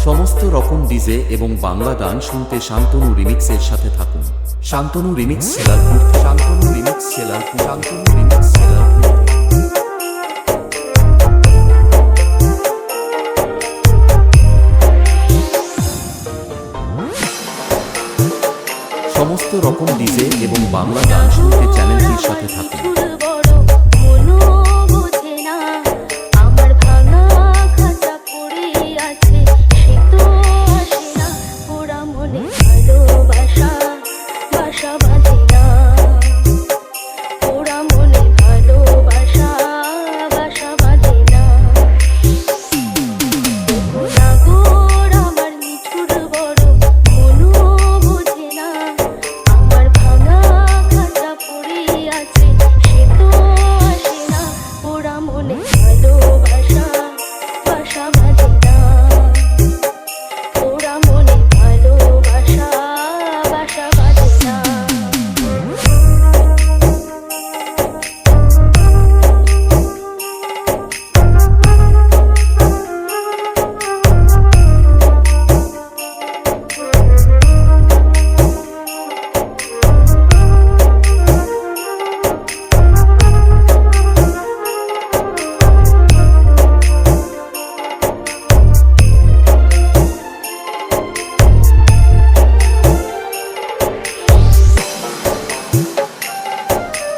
সমস্ত রকম ডিজে এবং বাংলা গান শুনতে শান্তনু রিমিক্সের সাথে থাকুন। Shantanu remix Selarpur, Shantanu remix Selarpur, Shantanu remix Selarpur. সমস্ত রকম ডিজে এবং বাংলা গান শুনতে চ্যানেলটির সাথে থাকুন।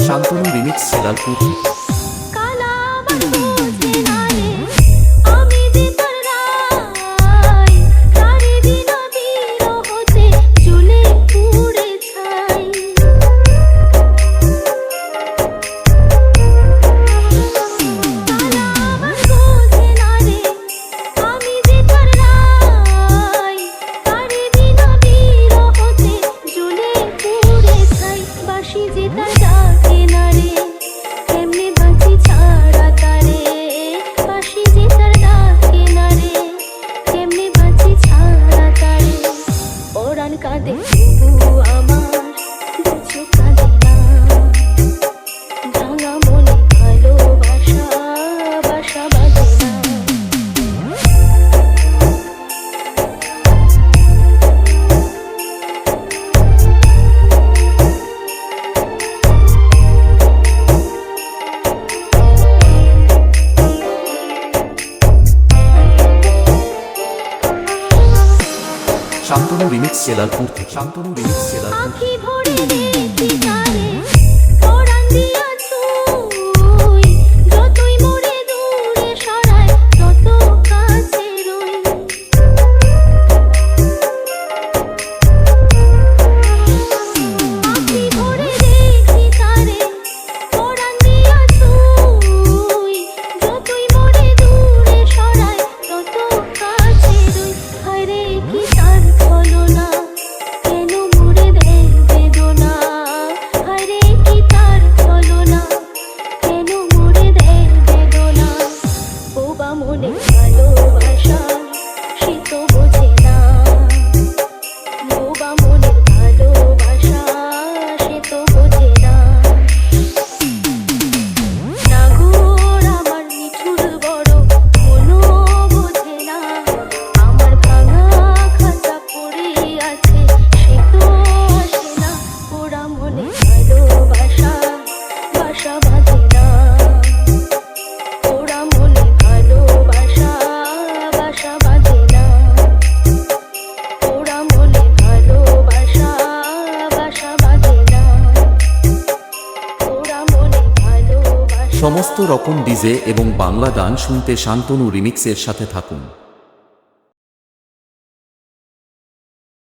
শান্তনু রিমিক্স সেলারপুর। শান্তনু রিমিক্স সেলারপুর থেকে, শান্তনু রিমিক্স সেলারপুর। সমস্ত রকম ডিজে এবং বাংলা গান শুনতে শান্তনু রিমিক্সের সাথে থাকুন।